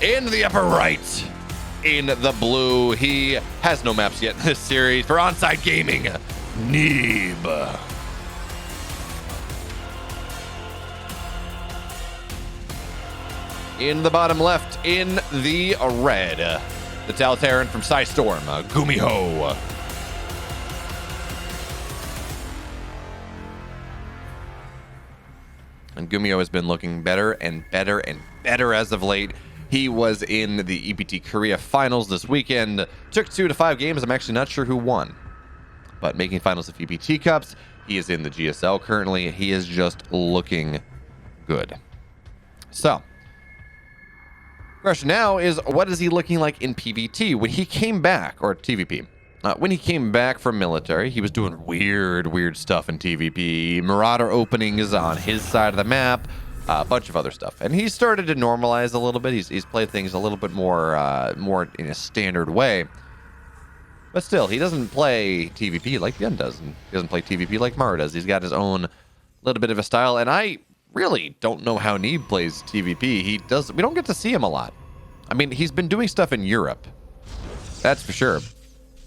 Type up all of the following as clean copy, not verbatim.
in the upper right. In the blue, he has no maps yet in this series. For Onside Gaming, Neeb. In the bottom left, in the red, the Totalitarian from Storm, GUMIHO. And GUMIHO has been looking better and better and better as of late. He was in the EPT Korea finals this weekend. Took 2 to 5 games. I'm actually not sure who won. But making finals of EPT Cups. He is in the GSL currently. He is just looking good. So, question now is, what is he looking like in PvT? When he came back, or TVP, when he came back from military, he was doing weird stuff in TVP. Marauder openings on his side of the map. A bunch of other stuff, and he started to normalize a little bit. He's played things a little bit more in a standard way, but still, he doesn't play TVP like Yen does, and he doesn't play TVP like Mara does. He's got his own little bit of a style, and I really don't know how Neeb plays TVP. We don't get to see him a lot. I mean, he's been doing stuff in Europe, that's for sure,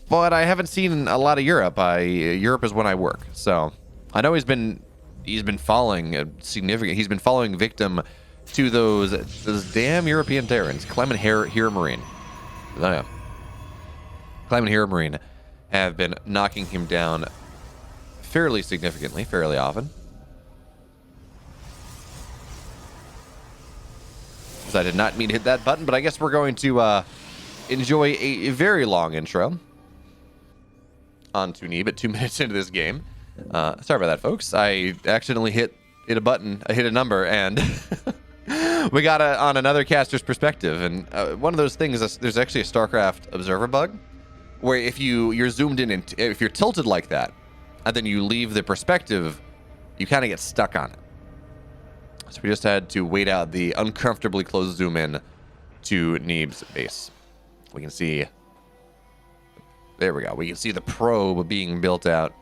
but I haven't seen a lot of Europe. Europe is when I work, so I know he's been falling significant. He's been falling victim to those damn European Terrans. Clem and Hero Marine. Oh, yeah. Clem and Hero Marine have been knocking him down fairly significantly, fairly often. So I did not mean to hit that button, but I guess we're going to enjoy a very long intro onto Neeb at 2 minutes into this game. Sorry about that, folks. I accidentally hit a button. I hit a number, and we got on another caster's perspective. And one of those things is there's actually a StarCraft observer bug, where if you're zoomed in and if you're tilted like that, and then you leave the perspective, you kind of get stuck on it. So we just had to wait out the uncomfortably close zoom in to Neeb's base. We can see. There we go. We can see the probe being built out.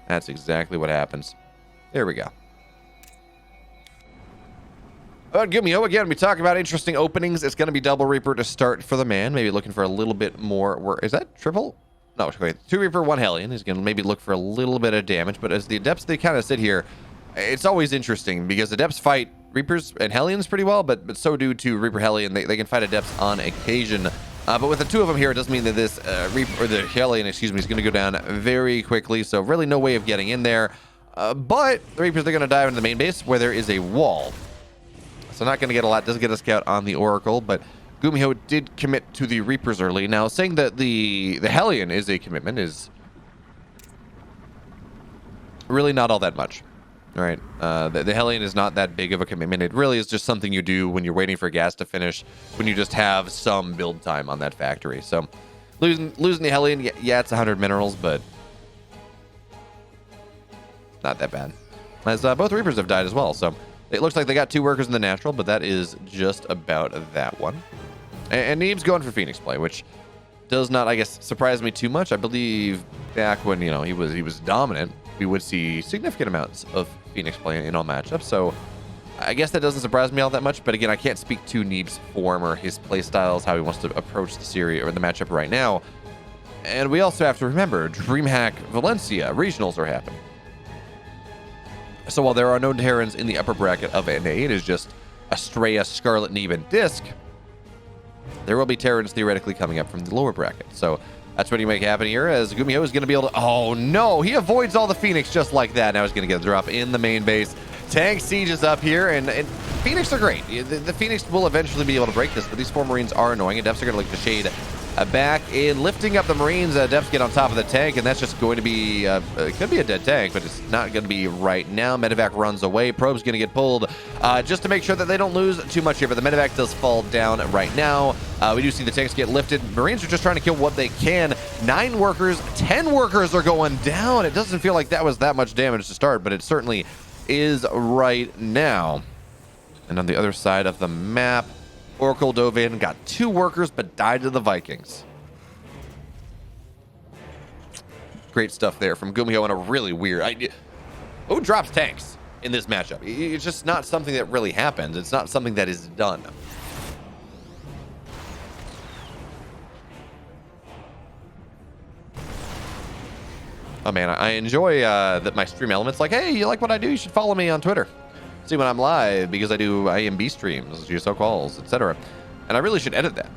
That's exactly what happens. There we go. About GUMIHO, again, we talk about interesting openings. It's going to be Double Reaper to start for the man. Maybe looking for a little bit more. Is that triple? No, okay. 2 Reaper, 1 Hellion. He's going to maybe look for a little bit of damage. But as the Adepts, they kind of sit here. It's always interesting because Adepts fight Reapers and Hellions pretty well, but so do to Reaper Hellion. They can fight Adepts on occasion. But with the 2 of them here, it doesn't mean that this Reaper, or the Hellion, excuse me, is going to go down very quickly. So really no way of getting in there. But the Reapers, they're going to dive into the main base where there is a wall. So not going to get a lot. Doesn't get a scout on the Oracle, but GUMIHO did commit to the Reapers early. Now, saying that the Hellion is a commitment is really not all that much. All right, the Hellion is not that big of a commitment. It really is just something you do when you're waiting for gas to finish, when you just have some build time on that factory. So losing the Hellion, yeah, it's 100 minerals, but not that bad. As both Reapers have died as well, so it looks like they got 2 workers in the natural, but that is just about that one. And Neeb's going for Phoenix play, which does not, I guess, surprise me too much. I believe back when he was dominant, we would see significant amounts of Phoenix play in all matchups. So I guess that doesn't surprise me all that much. But again, I can't speak to Neeb's form or his play styles, how he wants to approach the series or the matchup right now. And we also have to remember, DreamHack Valencia regionals are happening. So while there are no Terrans in the upper bracket of NA, it is just Astrea, Scarlet, Neeb, and Disc. There will be Terrans theoretically coming up from the lower bracket. So that's what you make happen here, as GUMIHO is going to be able to... Oh, no! He avoids all the Phoenix just like that. Now he's going to get a drop in the main base. Tank Siege is up here, and Phoenix are great. The Phoenix will eventually be able to break this, but these 4 Marines are annoying. Adepts are going to look to shade back in. Lifting up the Marines, Adepts get on top of the tank, and that's just going to be... it could be a dead tank, but it's not going to be right now. Medevac runs away. Probe's going to get pulled just to make sure that they don't lose too much here, but the Medevac does fall down right now. We do see the tanks get lifted. Marines are just trying to kill what they can. 9 workers, 10 workers are going down. It doesn't feel like that was that much damage to start, but it certainly is right now. And on the other side of the map, Oracle dove in, got 2 workers, but died to the Vikings. Great stuff there from GUMIHO on a really weird... Who drops tanks in this matchup? It's just not something that really happens. It's not something that is done. Oh man, I enjoy that my stream elements. Like, hey, you like what I do? You should follow me on Twitter. See when I'm live, because I do AMB streams, GSO calls, etc. And I really should edit that,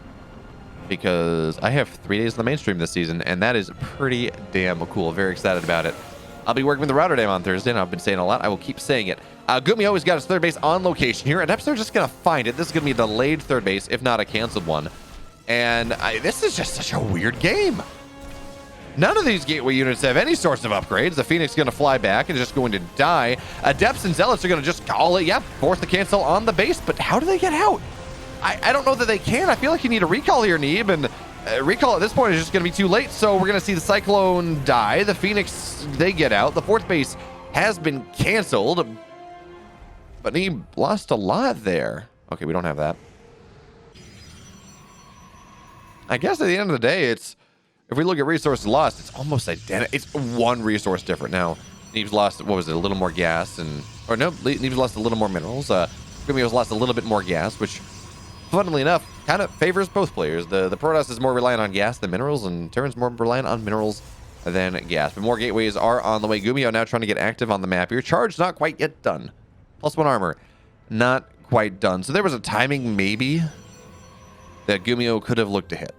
because I have 3 days in the mainstream this season, and that is pretty damn cool. Very excited about it. I'll be working with the Rotterdam on Thursday, and I've been saying a lot. I will keep saying it. GUMIHO has got his third base on location here, and Epster just going to find it. This is going to be a delayed third base, if not a canceled one. And this is just such a weird game. None of these gateway units have any sorts of upgrades. The Phoenix is going to fly back and is just going to die. Adepts and Zealots are going to just call it, yep, force the cancel on the base. But how do they get out? I don't know that they can. I feel like you need a recall here, Neeb, and recall at this point is just going to be too late. So we're going to see the Cyclone die. The Phoenix, they get out. The fourth base has been canceled. But Neeb lost a lot there. Okay, we don't have that. I guess at the end of the day, it's, if we look at resources lost, it's almost identical. It's one resource different. Now, Neeb's lost, what was it, a little more gas, and, or no, Neeb's lost a little more minerals. GUMIHO's lost a little bit more gas, which, funnily enough, kind of favors both players. The Protoss is more reliant on gas than minerals, and Terran's more reliant on minerals than gas. But more gateways are on the way. GUMIHO now trying to get active on the map here. Charge not quite yet done. +1 armor, not quite done. So there was a timing, maybe, that GUMIHO could have looked to hit.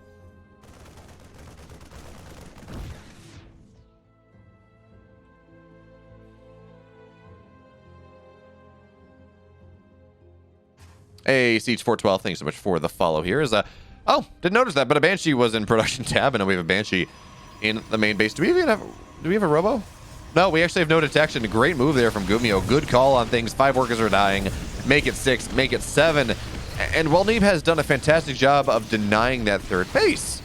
Hey, Siege 412, thanks so much for the follow here. Oh, didn't notice that, but a Banshee was in production tab, and we have a Banshee in the main base. Do we have a Robo? No, we actually have no detection. Great move there from GUMIHO. Good call on things. 5 workers are dying. Make it 6, make it 7. And while Neeb has done a fantastic job of denying that third base,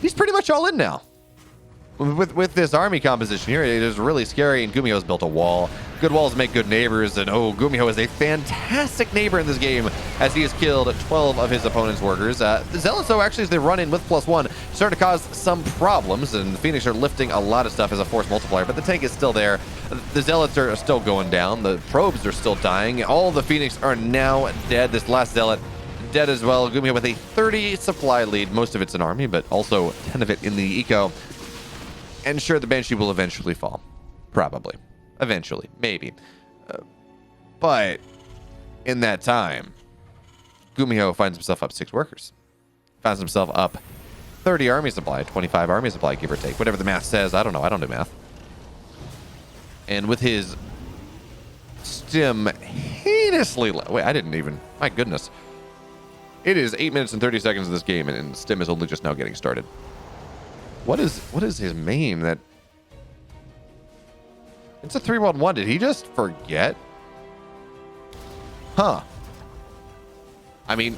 he's pretty much all in now. With this army composition here, it is really scary, and GUMIHO's built a wall. Good walls make good neighbors, and oh, GUMIHO is a fantastic neighbor in this game as he has killed 12 of his opponent's workers. The Zealots, though, actually, as they run in with +1, start to cause some problems, and the Phoenix are lifting a lot of stuff as a force multiplier, but the tank is still there. The Zealots are still going down. The probes are still dying. All the Phoenix are now dead. This last Zealot dead as well. GUMIHO with a 30 supply lead. Most of it's an army, but also 10 of it in the eco. And sure, the Banshee will eventually fall. Probably. Eventually. Maybe. But in that time, GUMIHO finds himself up 6 workers. Finds himself up 30 army supply, 25 army supply, give or take. Whatever the math says. I don't know. I don't do math. And with his stim heinously... Wait, I didn't even... My goodness. It is 8 minutes and 30 seconds of this game, and stim is only just now getting started. What is his main that... It's a 3-1-1. Did he just forget? Huh. I mean,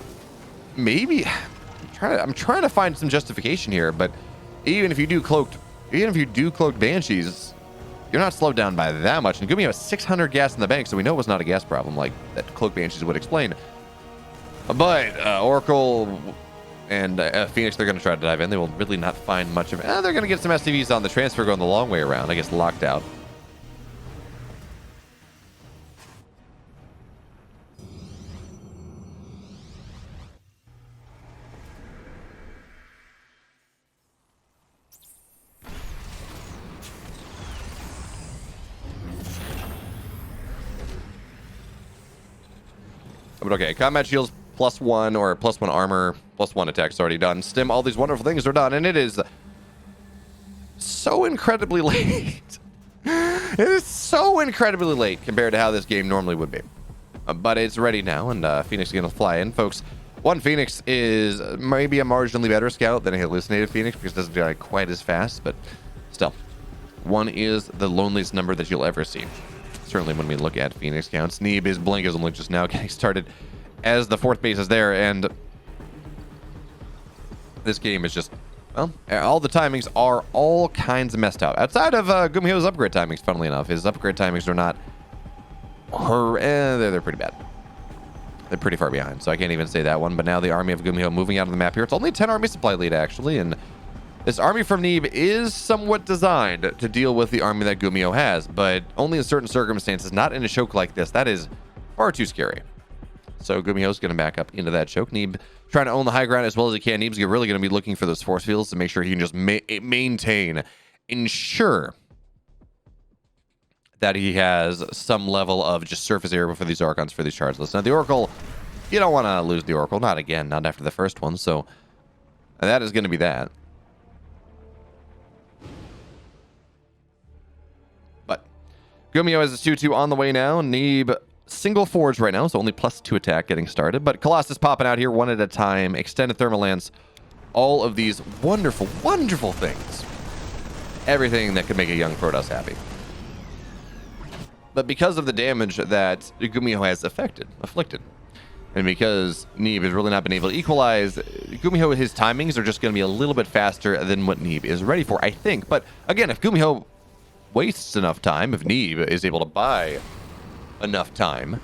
maybe... I'm trying to find some justification here, but even if you do cloaked Banshees, you're not slowed down by that much. And GUMIHO has 600 gas in the bank, so we know it was not a gas problem like that cloaked Banshees would explain. But Oracle... And Phoenix, they're going to try to dive in. They will really not find much of it. They're going to get some SCVs on the transfer going the long way around. I guess locked out. But okay, combat shields +1 or +1 armor, +1 attack's already done. Stim, all these wonderful things are done, and it is so incredibly late. It is so incredibly late compared to how this game normally would be. But it's ready now, and Phoenix is going to fly in. Folks, one Phoenix is maybe a marginally better scout than a hallucinated Phoenix because it doesn't die quite as fast, but still, one is the loneliest number that you'll ever see. Certainly when we look at Phoenix counts. Neeb, his blink is only just now getting started as the fourth base is there, and this game is just, well, all the timings are all kinds of messed up. Outside of GUMIHO's upgrade timings, funnily enough, his upgrade timings are not, they're pretty bad. They're pretty far behind, so I can't even say that one. But now the army of GUMIHO moving out of the map here. It's only 10 army supply lead, actually, and this army from Neeb is somewhat designed to deal with the army that GUMIHO has, but only in certain circumstances, not in a choke like this. That is far too scary. So GUMIHO's going to back up into that choke. Neeb trying to own the high ground as well as he can. Neeb's really going to be looking for those force fields to make sure he can just maintain, ensure that he has some level of just surface area for these Archons for these chargeless. Now, the Oracle, you don't want to lose the Oracle. Not again, not after the first one. So that is going to be that. But GUMIHO has a 2-2 on the way now. Neeb single forge right now, so only +2 attack getting started. But Colossus popping out here one at a time. Extended Thermal Lance. All of these wonderful, wonderful things. Everything that could make a young Protoss happy. But because of the damage that GUMIHO has afflicted, and because Neeb has really not been able to equalize, GUMIHO, his timings are just going to be a little bit faster than what Neeb is ready for, I think. But again, if GUMIHO wastes enough time, if Neeb is able to buy enough time,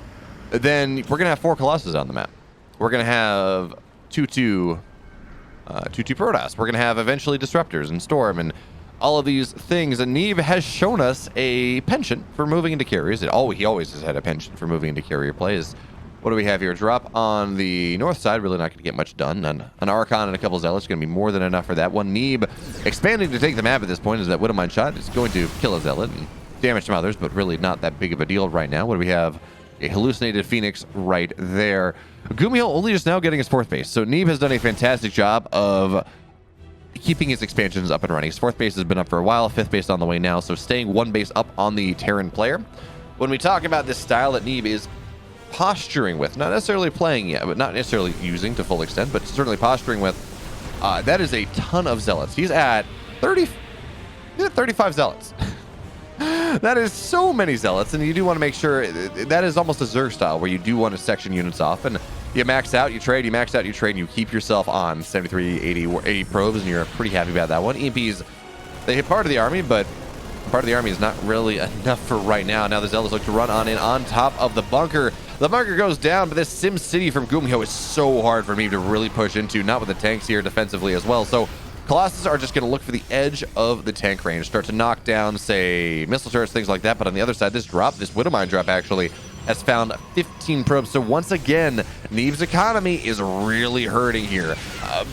then we're going to have 4 Colossus on the map. We're going to have 2-2 Protoss. We're going to have eventually Disruptors and Storm and all of these things. And Neeb has shown us a penchant for moving into carriers. He always has had a penchant for moving into carrier plays. What do we have here? Drop on the north side. Really not going to get much done. An Archon and a couple Zealots going to be more than enough for that one. Neeb expanding to take the map at this point, is that Widowmine shot is going to kill a Zealot and damage some others, but really not that big of a deal right now. What do we have? A hallucinated Phoenix right there. GUMIHO only just now getting his 4th base. So Neeb has done a fantastic job of keeping his expansions up and running. His 4th base has been up for a while, 5th base on the way now, so staying 1 base up on the Terran player. When we talk about this style that Neeb is posturing with, not necessarily playing yet, but not necessarily using to full extent, but certainly posturing with, that is a ton of Zealots. He's at 35 Zealots. That is so many Zealots, and you do want to make sure that is almost a Zerg style where you do want to section units off, and you max out, you trade, you max out, you trade, and you keep yourself on 73, 80 probes, and you're pretty happy about that one. EMPs, they hit part of the army, but part of the army is not really enough for right now. Now the Zealots look to run on in on top of the bunker. The bunker goes down, but this Sim City from GUMIHO is so hard for me to really push into, not with the tanks here defensively as well. So Colossus are just going to look for the edge of the tank range, start to knock down, say, missile turrets, things like that. But on the other side, this Widowmine drop actually has found 15 probes. So once again, Neeb's economy is really hurting here.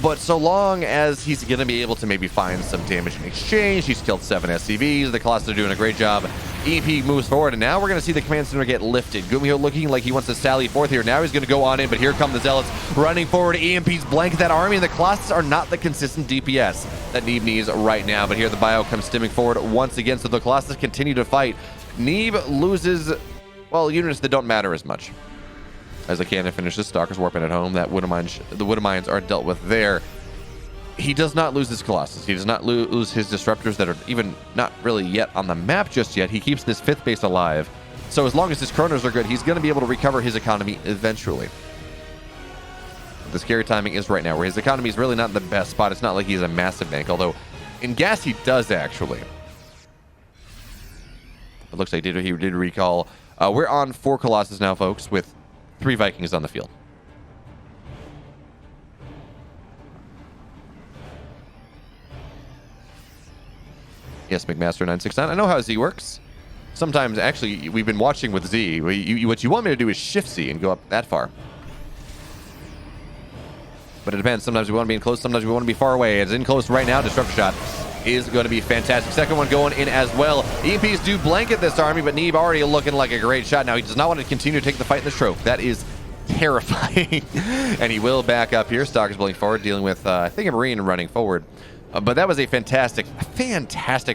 But so long as he's going to be able to maybe find some damage in exchange, he's killed 7 SCVs. The Colossus are doing a great job. EP moves forward, and now we're going to see the command center get lifted. GUMIHO looking like he wants to sally forth here. Now he's going to go on in, but here come the Zealots running forward. EMPs blanket that army, and the Colossus are not the consistent DPS that Neeb needs right now. But here the Bio comes stimming forward once again, so the Colossus continue to fight. Neeb loses, well, units that don't matter as much. As the cannon finishes, Stalker's warping at home. That the Widowmines are dealt with there. He does not lose his Colossus. He does not lose his Disruptors that are even not really yet on the map just yet. He keeps this 5th base alive. So as long as his Chronos are good, he's going to be able to recover his economy eventually. The scary timing is right now, where his economy is really not in the best spot. It's not like he's a massive bank, although in gas he does actually. It looks like he did recall. We're on 4 Colossus now, folks, with 3 Vikings on the field. Yes, McMaster969. I know how Z works. Sometimes, actually, we've been watching with Z. What you want me to do is shift Z and go up that far. But it depends. Sometimes we want to be in close. Sometimes we want to be far away. It's in close right now. Disruptor shot is going to be fantastic. Second one going in as well. EMPs do blanket this army, but Neeb already looking like a great shot. Now he does not want to continue to take the fight in the Trope. That is terrifying. And he will back up here. Stalker's blowing forward, dealing with, I think, a Marine running forward. But that was a fantastic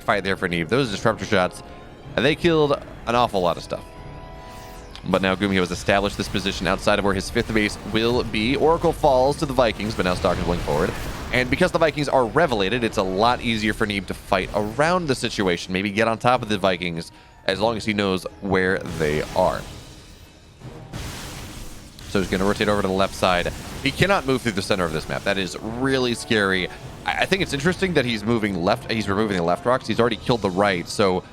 fight there for Neeb. Those Disruptor shots, they killed an awful lot of stuff. But now GUMIHO has established this position outside of where his 5th base will be. Oracle falls to the Vikings, but now Stalker's blowing forward. And because the Vikings are revelated, it's a lot easier for Neeb to fight around the situation. Maybe get on top of the Vikings as long as he knows where they are. So he's going to rotate over to the left side. He cannot move through the center of this map. That is really scary. I think it's interesting that he's moving left. He's removing the left rocks. He's already killed the right. So,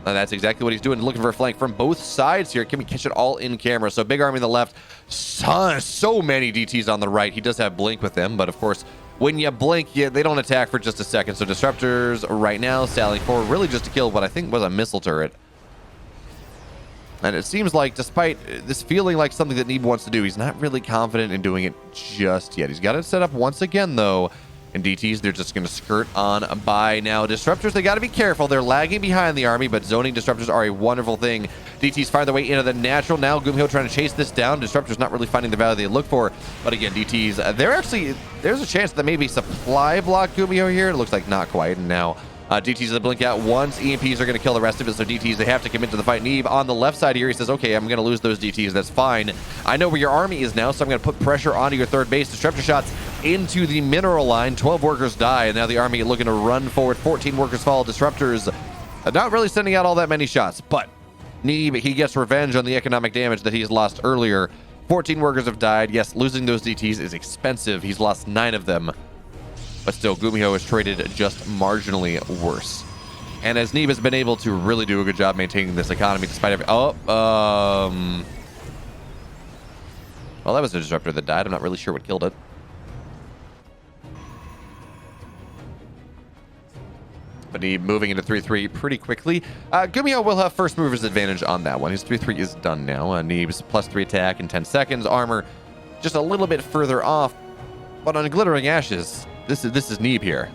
that's exactly what he's doing. Looking for a flank from both sides here. Can we catch it all in camera? So, big army on the left. So many DTs on the right. He does have blink with them, but of course, when you blink, they don't attack for just a second. So, Disruptors right now sallying forward, really just to kill what I think was a missile turret. And it seems like, despite this feeling like something that Neeb wants to do, he's not really confident in doing it just yet. He's got it set up once again, though. And DTs, they're just going to skirt on by. Now, Disruptors, they got to be careful. They're lagging behind the army, but zoning Disruptors are a wonderful thing. DTs find their way into the natural. Now, GUMIHO trying to chase this down. Disruptors not really finding the value they look for. But again, DTs, they're actually, there's a chance that maybe supply block GUMIHO here. It looks like not quite. And now, DTs will blink out once. EMPs are going to kill the rest of it, so DTs, they have to commit to the fight. Neeb on the left side here, he says, okay, I'm going to lose those DTs. That's fine. I know where your army is now, so I'm going to put pressure onto your third base. Disruptor shots into the mineral line. 12 workers die, and now the army looking to run forward. 14 workers fall. Disruptors not really sending out all that many shots, but Neeb, he gets revenge on the economic damage that he's lost earlier. 14 workers have died. Yes, losing those DTs is expensive. He's lost 9 of them. But still, GUMIHO is traded just marginally worse. And as Neeb has been able to really do a good job maintaining this economy despite every... well, that was a Disruptor that died. I'm not really sure what killed it. But Neeb moving into 3-3 pretty quickly. GUMIHO will have first mover's advantage on that one. His 3-3 is done now. Neeb's +3 attack in 10 seconds. Armor just a little bit further off. But on Glittering Ashes... This is Neeb here.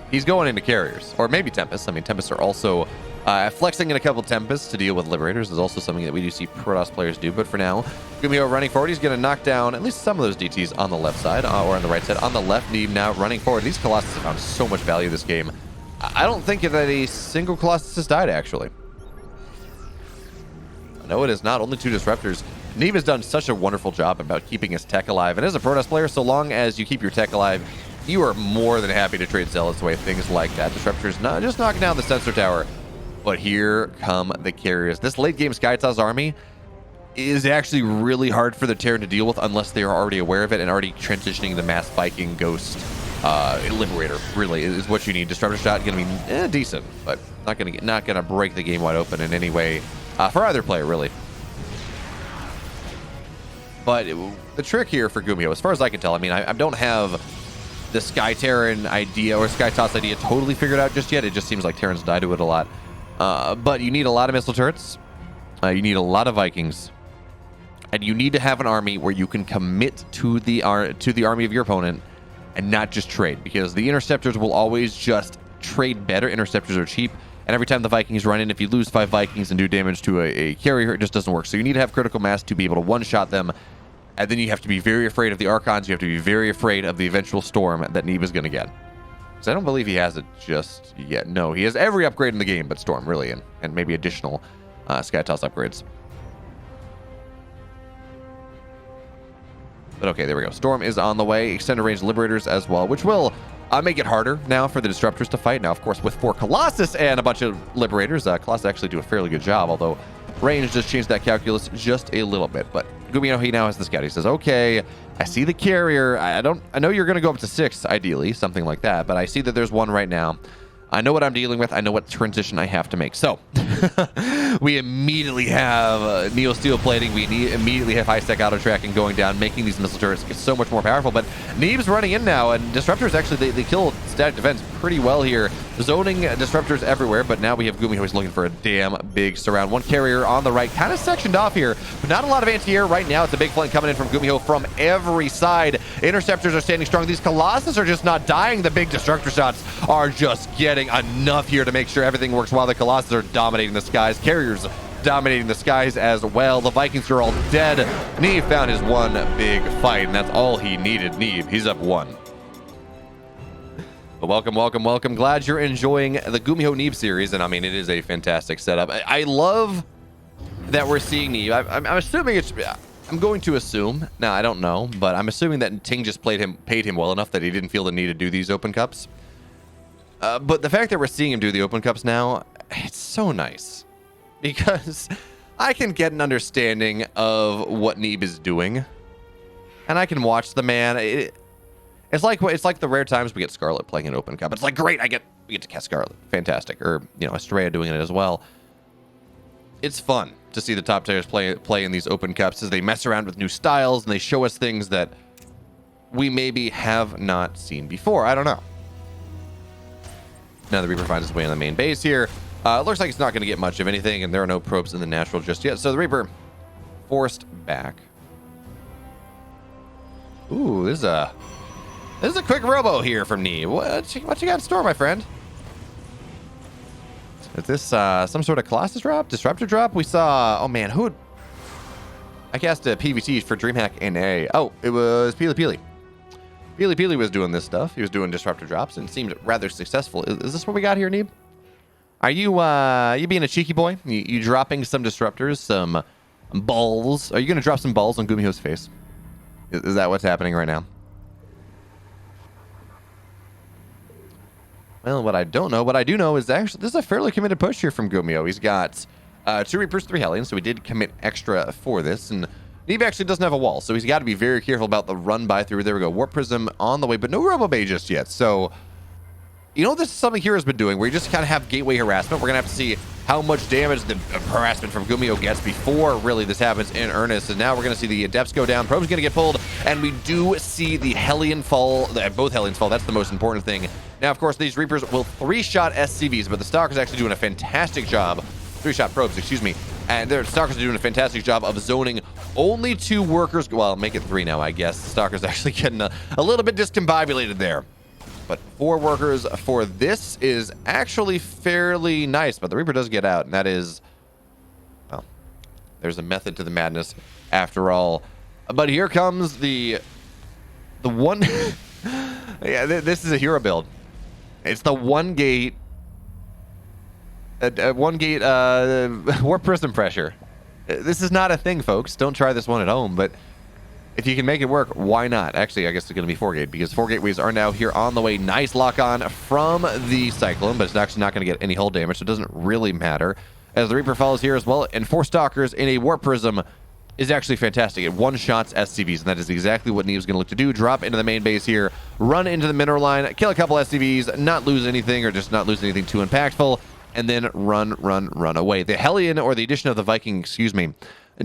He's going into carriers, or maybe Tempests. I mean, Tempests are also flexing in a couple Tempests to deal with Liberators is also something that we do see Protoss players do. But for now, GUMIHO running forward. He's going to knock down at least some of those DTs on the left side, or on the right side. On the left, Neeb now running forward. These Colossus have found so much value this game. I don't think that a single Colossus has died, actually. No, it is not. Only 2 Disruptors. Neeb has done such a wonderful job about keeping his tech alive. And as a Protoss player, so long as you keep your tech alive, you are more than happy to trade Zealots away, things like that. Disruptors not just knocking down the sensor tower. But here come the carriers. This late game Skytaw's army is actually really hard for the Terran to deal with unless they are already aware of it and already transitioning the Mass Viking Ghost Liberator, really, is what you need. Disruptor shot going to be decent, but not going to break the game wide open in any way for either player, really. But the trick here for GUMIHO, as far as I can tell, I mean, I don't have the Sky Terran idea or Sky Toss idea totally figured out just yet. It just seems like Terrans die to it a lot. But you need a lot of missile turrets. You need a lot of Vikings. And you need to have an army where you can commit to the army of your opponent and not just trade. Because the Interceptors will always just trade better. Interceptors are cheap. And every time the Vikings run in, if you lose 5 Vikings and do damage to a carrier, it just doesn't work. So you need to have critical mass to be able to one-shot them. And then you have to be very afraid of the Archons. You have to be very afraid of the eventual Storm that Neeb is going to get. Because I don't believe he has it just yet. No, he has every upgrade in the game but Storm, really. And maybe additional Skytoss upgrades. But okay, there we go. Storm is on the way. Extended range Liberators as well, which will... make it harder now for the Disruptors to fight. Now, of course, with 4 Colossus and a bunch of Liberators, Colossus actually do a fairly good job, although range just changed that calculus just a little bit. But GUMIHO, he now has the scout. He says, okay, I see the carrier. I know you're going to go up to 6, ideally, something like that, but I see that there's 1 right now. I know what I'm dealing with. I know what transition I have to make. So, we immediately have Neo Steel plating. We immediately have high-stack auto-tracking going down, making these missile turrets so much more powerful. But Neeb's running in now, and Disruptors actually, they kill static defense pretty well here. Zoning Disruptors everywhere, but now we have GUMIHO who's looking for a damn big surround. 1 carrier on the right, kind of sectioned off here, but not a lot of anti-air right now. It's a big flank coming in from GUMIHO from every side. Interceptors are standing strong. These Colossus are just not dying. The big Destructor shots are just getting enough here to make sure everything works while the Colossus are dominating the skies. Carriers dominating the skies as well. The Vikings are all dead. Neeb found his 1 big fight, and that's all he needed. Neeb, he's up 1. But welcome. Glad you're enjoying the GUMIHO Neeb series, and I mean, it is a fantastic setup. I love that we're seeing Neeb. I'm assuming it's... I'm going to assume, now I don't know, but I'm assuming that Ting just paid him well enough that he didn't feel the need to do these open cups. But the fact that we're seeing him do the open cups now, it's so nice. Because I can get an understanding of what Neeb is doing. And I can watch the man. It's like the rare times we get Scarlet playing an open cup. It's like, great, we get to cast Scarlet. Fantastic. Or, Astrea doing it as well. It's fun to see the top players play in these open cups as they mess around with new styles and they show us things that we maybe have not seen before. I don't know. Now the Reaper finds his way on the main base here. Looks like it's not going to get much of anything, and there are no probes in the natural just yet. So the Reaper forced back. Ooh, this is a quick robo here from Neeb. What you got in store, my friend? Is this some sort of Colossus drop? Disruptor drop? We saw... Oh, man. Who... I cast a PVT for DreamHack NA. Oh, it was Peely Peely. Peely Peely was doing this stuff. He was doing disruptor drops and seemed rather successful. Is this what we got here, Neeb? Are you being a cheeky boy? You dropping some disruptors, some balls? Are you going to drop some balls on GUMIHO's face? Is that what's happening right now? Well, what I don't know, what I do know is actually this is a fairly committed push here from GUMIHO. He's got 2 Reapers, 3 Hellions, so he did commit extra for this. And Neeb actually doesn't have a wall, so he's got to be very careful about the run by through. There we go. Warp Prism on the way, but no Robo Bay just yet. So, you know, this is something Hero's been doing where you just kind of have gateway harassment. We're going to have to see how much damage the harassment from GUMIHO gets before really this happens in earnest. And now we're going to see the Adepts go down. Probe's going to get pulled, and we do see the Hellion fall. Both Hellions fall. That's the most important thing. Now, of course, these Reapers will 3-shot SCVs, but the Stalker's actually doing a fantastic job. 3-shot probes, excuse me. And their Stalkers are doing a fantastic job of zoning only 2 workers. Well, make it 3 now, I guess. Stalker's actually getting a little bit discombobulated there. But 4 workers for this is actually fairly nice. But the Reaper does get out, and that is... Well, there's a method to the madness after all. But here comes the one... Yeah, this is a hero build. It's the one gate warp prism pressure. This is not a thing, folks. Don't try this one at home, but if you can make it work, why not? Actually, I guess it's going to be 4 gate because 4 gateways are now here on the way. Nice lock on from the Cyclone, but it's actually not going to get any hull damage, so it doesn't really matter. As the Reaper follows here as well, and 4 Stalkers in a warp prism is actually fantastic. It one-shots SCVs, and that is exactly what Neeb's going to look to do. Drop into the main base here, run into the mineral line, kill a couple SCVs, not lose anything, or just not lose anything too impactful, and then run away. The Hellion, or the addition of the Viking, excuse me,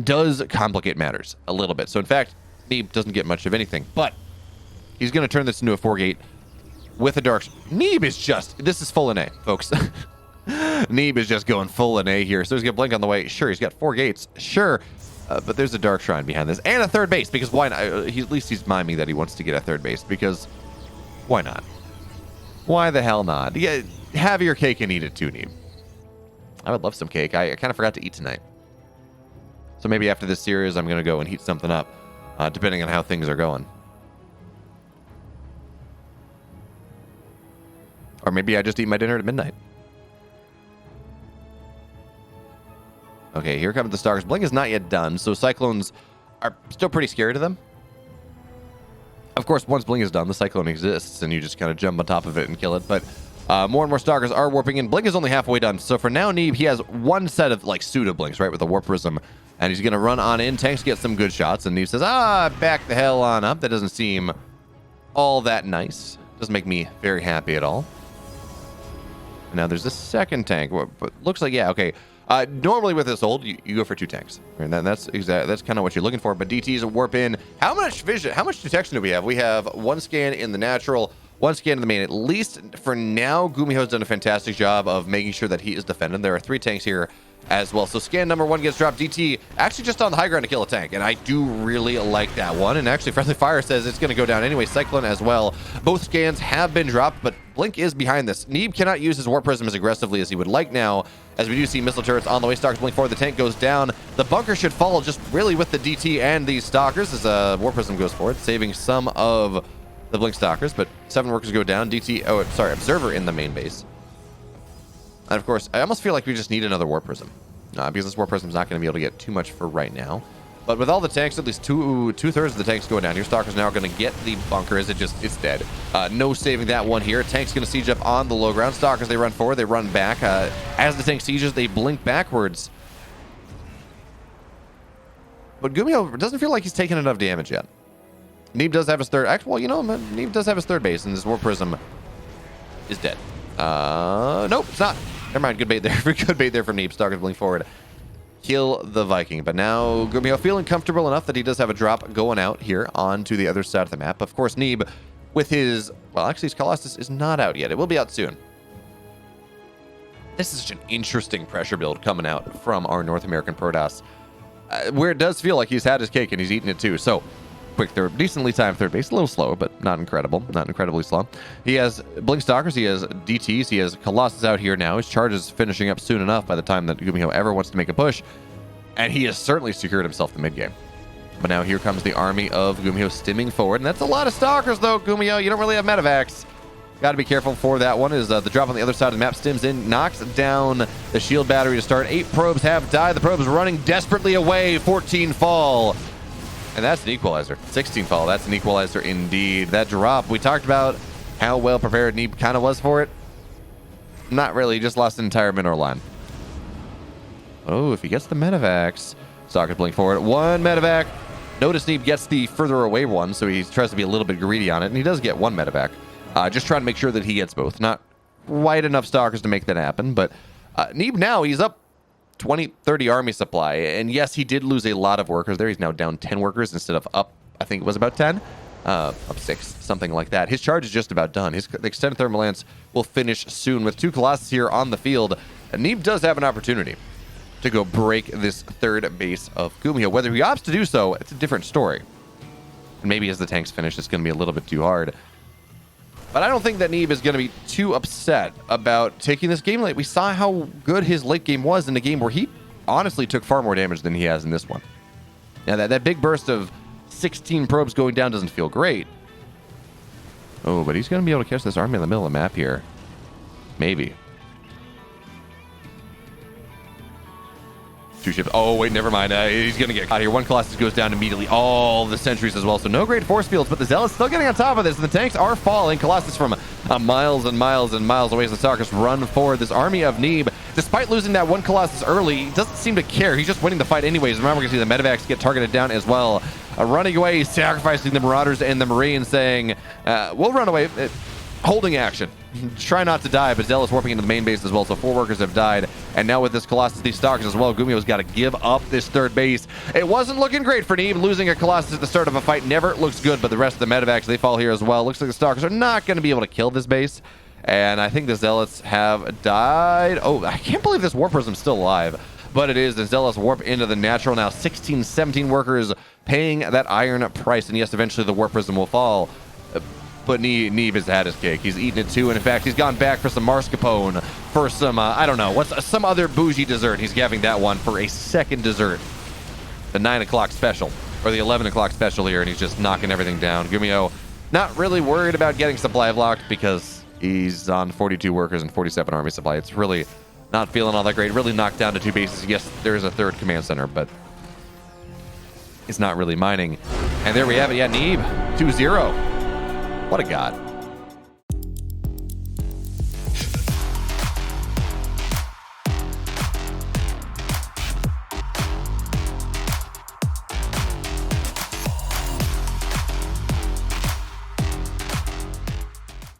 does complicate matters a little bit. So, in fact, Neeb doesn't get much of anything, but he's going to turn this into a 4 gate with a dark... Neeb is just... This is full NA, folks. Neeb is just going full NA here. So he's going to blink on the way. Sure, he's got 4 gates. Sure. But there's a Dark Shrine behind this. And a 3rd base, because why not? At least he's miming that he wants to get a 3rd base, because why not? Why the hell not? Yeah, have your cake and eat it too, Neeb. I would love some cake. I kind of forgot to eat tonight. So maybe after this series, I'm going to go and heat something up, depending on how things are going. Or maybe I just eat my dinner at midnight. Okay, here comes the Stalkers. Blink is not yet done, so Cyclones are still pretty scary to them. Of course, once Blink is done, the Cyclone exists, and you just kind of jump on top of it and kill it. But more and more Stalkers are warping in. Blink is only halfway done, so for now, Neeb, he has 1 set of, like, pseudo-blinks, right, with the Warp Prism, and he's going to run on in. Tanks get some good shots, and Neeb says, back the hell on up. That doesn't seem all that nice. Doesn't make me very happy at all. And now there's a second tank, but looks like, yeah, okay. Normally with this hold, you go for 2 tanks, and that's kind of what you're looking for. But DTs warp in. How much vision? How much detection do we have? We have 1 scan in the natural, 1 scan in the main. At least for now, GUMIHO's done a fantastic job of making sure that he is defended. There are 3 tanks here as well. So scan number 1 gets dropped. DT actually just on the high ground to kill a tank, and I do really like that one. And actually, Friendly Fire says it's going to go down anyway. Cyclone as well. Both scans have been dropped, but Blink is behind this. Neeb cannot use his Warp Prism as aggressively as he would like now, as we do see missile turrets on the way. Stalkers blink forward. The tank goes down. The bunker should follow just really with the DT and these Stalkers as Warp Prism goes forward, saving some of the Blink Stalkers. But 7 workers go down. Observer in the main base. And of course, I almost feel like we just need another Warp Prism, because this Warp Prism is not going to be able to get too much for right now. But with all the tanks, at least two-thirds of the tanks going down here. Stalker's now going to get the bunker as it's dead. No saving that one here. Tank's going to siege up on the low ground. Stalkers, they run forward, they run back. As the tank sieges, they blink backwards. But GUMIHO doesn't feel like he's taken enough damage yet. Neeb does have his 3rd... Actually, well, you know, Neeb does have his 3rd base, and this Warp Prism is dead. Nope, it's not. Never mind, good bait there. Good bait there from Neeb. Stalkers blink forward. Kill the Viking. But now GUMIHO feeling comfortable enough that he does have a drop going out here onto the other side of the map. Of course, Neeb with his... Well, actually, his Colossus is not out yet. It will be out soon. This is such an interesting pressure build coming out from our North American Protoss, where it does feel like he's had his cake and he's eaten it too. So quick third, decently timed third base. A little slow, but not incredible. Not incredibly slow. He has Blink Stalkers. He has DTs. He has Colossus out here now. His charge is finishing up soon enough by the time that GUMIHO ever wants to make a push. And he has certainly secured himself the mid game. But now here comes the army of GUMIHO stimming forward. And that's a lot of Stalkers, though, GUMIHO. You don't really have medevacs. Got to be careful for that one. Is the drop on the other side of the map stims in, knocks down the shield battery to start. 8 probes have died. The probes running desperately away. 14 fall. And that's an equalizer. 16 fall. That's an equalizer indeed. That drop, we talked about how well prepared Neeb kind of was for it. Not really. Just lost an entire mineral line. Oh, if he gets the medevacs. Stalkers blink forward. 1 medevac. Notice Neeb gets the further away one, so he tries to be a little bit greedy on it, and he does get 1 medevac. Just trying to make sure that he gets both. Not quite enough Stalkers to make that happen, but Neeb now, he's up 20, 30 army supply. And yes, he did lose a lot of workers there. He's now down 10 workers instead of up, I think it was about 10. Up 6, something like that. His charge is just about done. His extended thermal lance will finish soon. With 2 Colossus here on the field, Neeb does have an opportunity to go break this third base of GUMIHO. Whether he opts to do so, it's a different story. And maybe as the tanks finish, it's going to be a little bit too hard. But I don't think that Neeb is going to be too upset about taking this game late. We saw how good his late game was in a game where he honestly took far more damage than he has in this one. Now, that big burst of 16 probes going down doesn't feel great. Oh, but he's going to be able to catch this army in the middle of the map here. Maybe. 2 ships. Oh, wait, never mind. He's going to get caught here. 1 Colossus goes down immediately. All the sentries as well. So no great force fields, but the Zealots still getting on top of this. And the tanks are falling. Colossus from miles and miles and miles away as the Stalkers run forward. This army of Neeb, despite losing that 1 Colossus early, doesn't seem to care. He's just winning the fight anyways. Remember, we're going to see the medevacs get targeted down as well. Running away, sacrificing the Marauders and the Marines, saying, we'll run away. Holding action. Try not to die, but Zealous warping into the main base as well, so 4 workers have died. And now with this Colossus, these Stalkers as well, GUMIHO's got to give up this third base. It wasn't looking great for Neeb. Losing a Colossus at the start of a fight never looks good, but the rest of the medevacs, they fall here as well. Looks like the Stalkers are not going to be able to kill this base. And I think the Zealots have died. Oh, I can't believe this Warp Prism's still alive. But it is. The Zealots warp into the natural now. 16, 17 workers paying that iron price. And yes, eventually the Warp Prism will fall. But Neeb has had his cake. He's eaten it too. And in fact, he's gone back for some mascarpone, for some, I don't know, what's some other bougie dessert. He's having that one for a second dessert. The 9 o'clock special, or the 11 o'clock special here, and he's just knocking everything down. GUMIHO not really worried about getting supply locked because he's on 42 workers and 47 army supply. It's really not feeling all that great. Really knocked down to 2 bases. Yes, there is a 3rd command center, but it's not really mining. And there we have it. Yeah, Neeb, 2-0. What a god.